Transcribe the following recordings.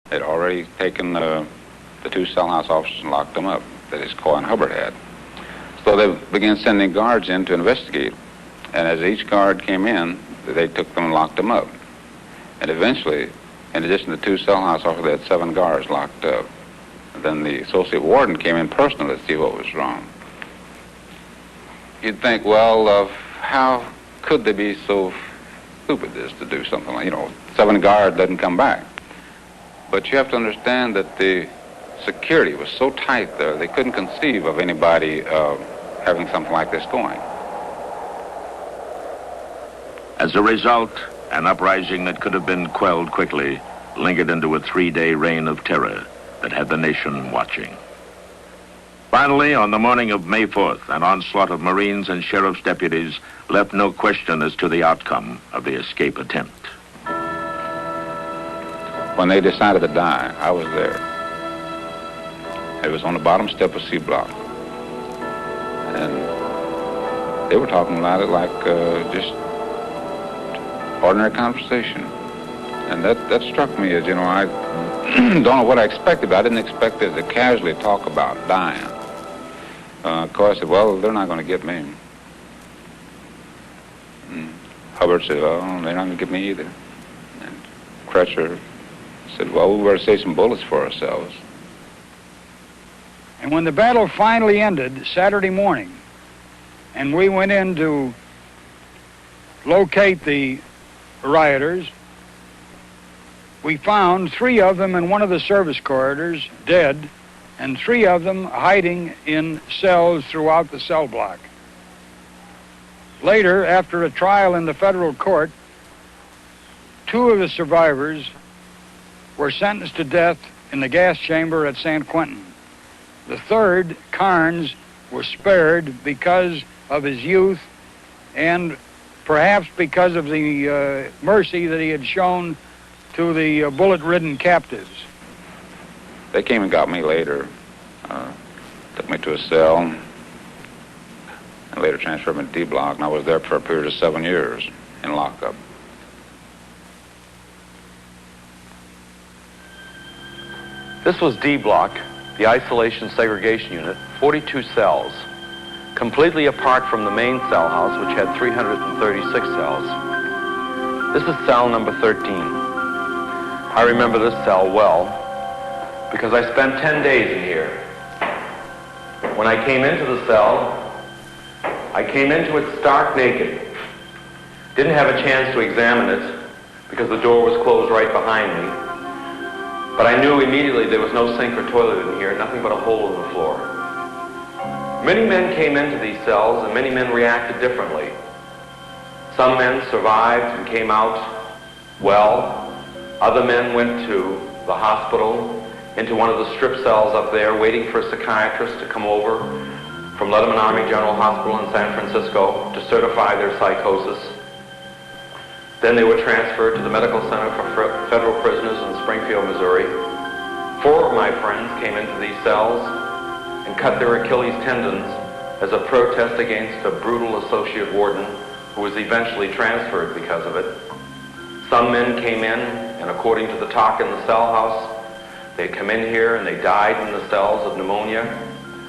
They'd already taken the two cell house officers and locked them up, that is, Coy and Hubbard had. So they began sending guards in to investigate. And as each guard came in, they took them and locked them up. And eventually, in addition to two cell house officers, they had 7 guards locked up. And then the associate warden came in personally to see what was wrong. You'd think, well, how could they be so stupid as to do something like, 7 guards doesn't come back. But you have to understand that the security was so tight there, they couldn't conceive of anybody having something like this going. As a result, an uprising that could have been quelled quickly lingered into a 3-day reign of terror that had the nation watching. Finally, on the morning of May 4th, an onslaught of Marines and sheriff's deputies left no question as to the outcome of the escape attempt. When they decided to die, I was there. It was on the bottom step of C Block. And they were talking about it like just ordinary conversation. And that struck me as, I don't know what I expected, but I didn't expect it to casually talk about dying. Of course, I said, well, they're not going to get me. And Hubbard said, well, they're not going to get me either. And Crutcher said, well, we better save some bullets for ourselves. And when the battle finally ended Saturday morning, and we went in to locate the rioters, we found 3 of them in one of the service corridors, dead, and 3 of them hiding in cells throughout the cell block. Later, after a trial in the federal court, 2 of the survivors were sentenced to death in the gas chamber at San Quentin. The 3rd, Carnes, was spared because of his youth and perhaps because of the mercy that he had shown to the bullet-ridden captives. They came and got me later, took me to a cell, and later transferred me to D Block, and I was there for a period of 7 years in lockup. This was D Block, the isolation segregation unit, 42 cells, completely apart from the main cell house, which had 336 cells. This is cell number 13. I remember this cell well because I spent 10 days in here. When I came into the cell, I came into it stark naked. Didn't have a chance to examine it because the door was closed right behind me. But I knew immediately there was no sink or toilet in here, nothing but a hole in the floor. Many men came into these cells and many men reacted differently. Some men survived and came out well. Other men went to the hospital, into one of the strip cells up there, waiting for a psychiatrist to come over from Letterman Army General Hospital in San Francisco to certify their psychosis. Then they were transferred to the Medical Center for Federal Prisoners in Springfield, Missouri. 4 of my friends came into these cells and cut their Achilles tendons as a protest against a brutal associate warden who was eventually transferred because of it. Some men came in, and according to the talk in the cell house, they come in here and they died in the cells of pneumonia.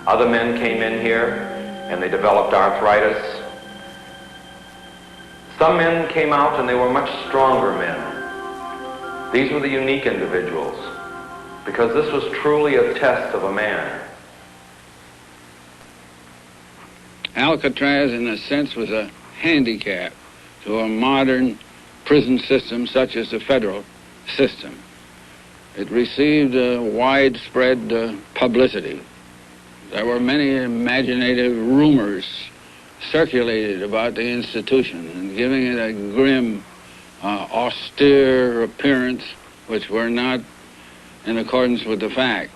Other men came in here and they developed arthritis. Some men came out and they were much stronger men. These were the unique individuals, because this was truly a test of a man. Alcatraz, in a sense, was a handicap to a modern prison system such as the federal system. It received widespread publicity. There were many imaginative rumors circulated about the institution and giving it a grim, austere appearance, which were not in accordance with the fact.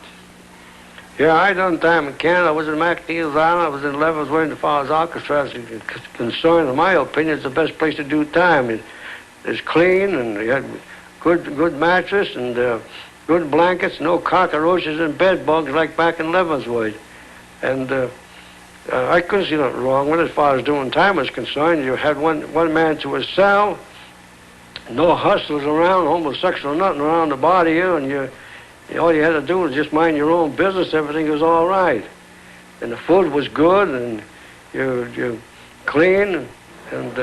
Yeah, I done time in Canada. I was in MacNeil's Island. I was in Leavenworth as far as Alcatraz is concerned. In my opinion, it's the best place to do time. It's clean, and you had good mattress and good blankets, no cockroaches and bed bugs like back in Leavenworth. And I couldn't see nothing wrong with it as far as doing time was concerned. You had one man to a cell, no hustlers around, homosexual nothing around the body, and All you had to do was just mind your own business. Everything was all right. And the food was good, and you're clean. And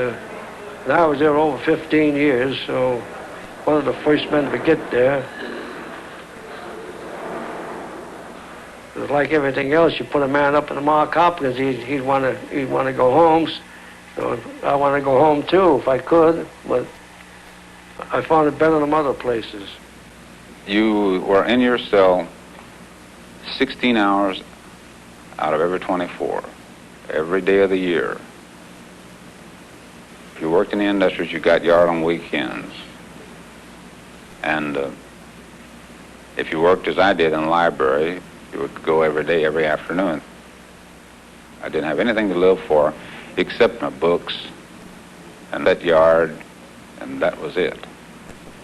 I was there over 15 years, so one of the first men to get there. It was like everything else. You put a man up in the Mark Hopkins, he'd want to go home. So I want to go home too if I could, but I found it better than other places. You were in your cell 16 hours out of every 24, every day of the year. If you worked in the industries, you got yard on weekends. And if you worked as I did in the library, you would go every day, every afternoon. I didn't have anything to live for except my books and that yard, and that was it.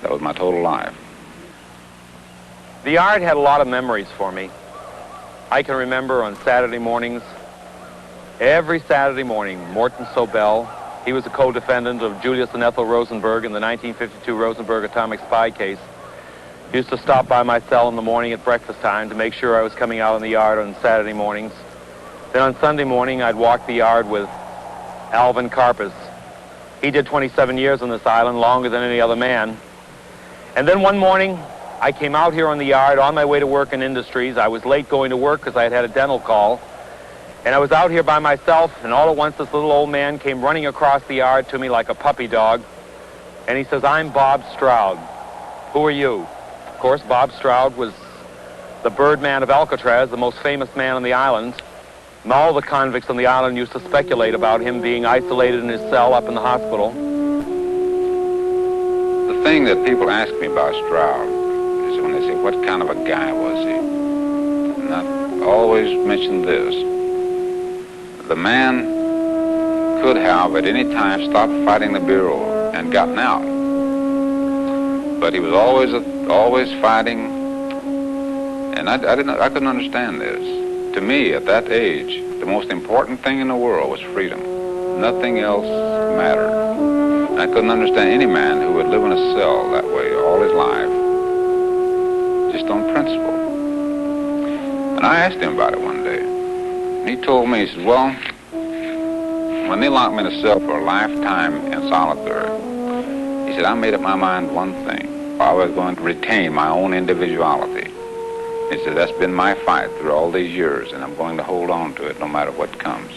That was my total life. The yard had a lot of memories for me. I can remember on Saturday mornings, every Saturday morning, Morton Sobel, he was a co-defendant of Julius and Ethel Rosenberg in the 1952 Rosenberg atomic spy case, used to stop by my cell in the morning at breakfast time to make sure I was coming out in the yard on Saturday mornings. Then on Sunday morning, I'd walk the yard with Alvin Karpus. He did 27 years on this island, longer than any other man. And then one morning, I came out here on the yard on my way to work in Industries. I was late going to work because I had had a dental call. And I was out here by myself, and all at once this little old man came running across the yard to me like a puppy dog. And he says, "I'm Bob Stroud. Who are you?" Of course, Bob Stroud was the Birdman of Alcatraz, the most famous man on the island. And all the convicts on the island used to speculate about him being isolated in his cell up in the hospital. The thing that people ask me about Stroud is when they say, what kind of a guy was he? And I always mention this. The man could have at any time stopped fighting the Bureau and gotten out. But he was always fighting, and I couldn't understand this. To me, at that age, the most important thing in the world was freedom. Nothing else mattered. And I couldn't understand any man who would live in a cell that way all his life, just on principle. And I asked him about it one day. And he told me, he said, well, when they locked me in a cell for a lifetime in solitary, he said, I made up my mind one thing. I was going to retain my own individuality. He said, that's been my fight through all these years, and I'm going to hold on to it no matter what comes.